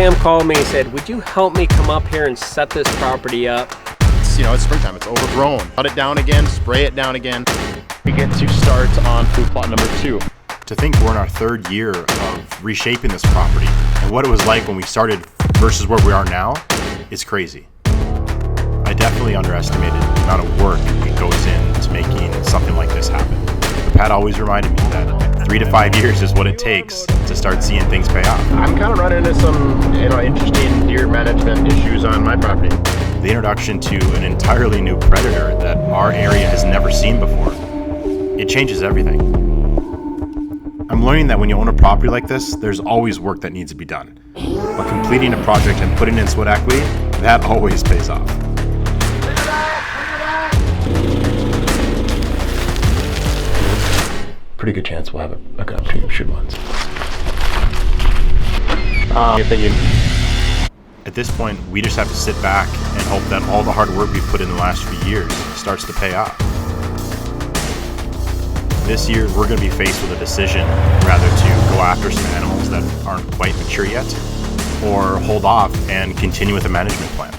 Sam called me and said, would you help me come up here and set this property up? It's springtime, it's overgrown. Cut it down again, spray it down again. We get to start on food plot number 2. To think we're in our 3rd year of reshaping this property and what it was like when we started versus where we are now is crazy. I definitely underestimated the amount of work that goes into making something like this happen. But Pat always reminded me that 3 to 5 years is what it takes to start seeing things pay off. I'm kind of running into some interesting deer management issues on my property. The introduction to an entirely new predator that our area has never seen before, it changes everything. I'm learning that when you own a property like this, there's always work that needs to be done. But completing a project and putting in sweat equity, that always pays off. Pretty good chance we'll have a gun to shoot once. At this point, we just have to sit back and hope that all the hard work we've put in the last few years starts to pay off. This year, we're going to be faced with a decision, rather to go after some animals that aren't quite mature yet, or hold off and continue with the management plan.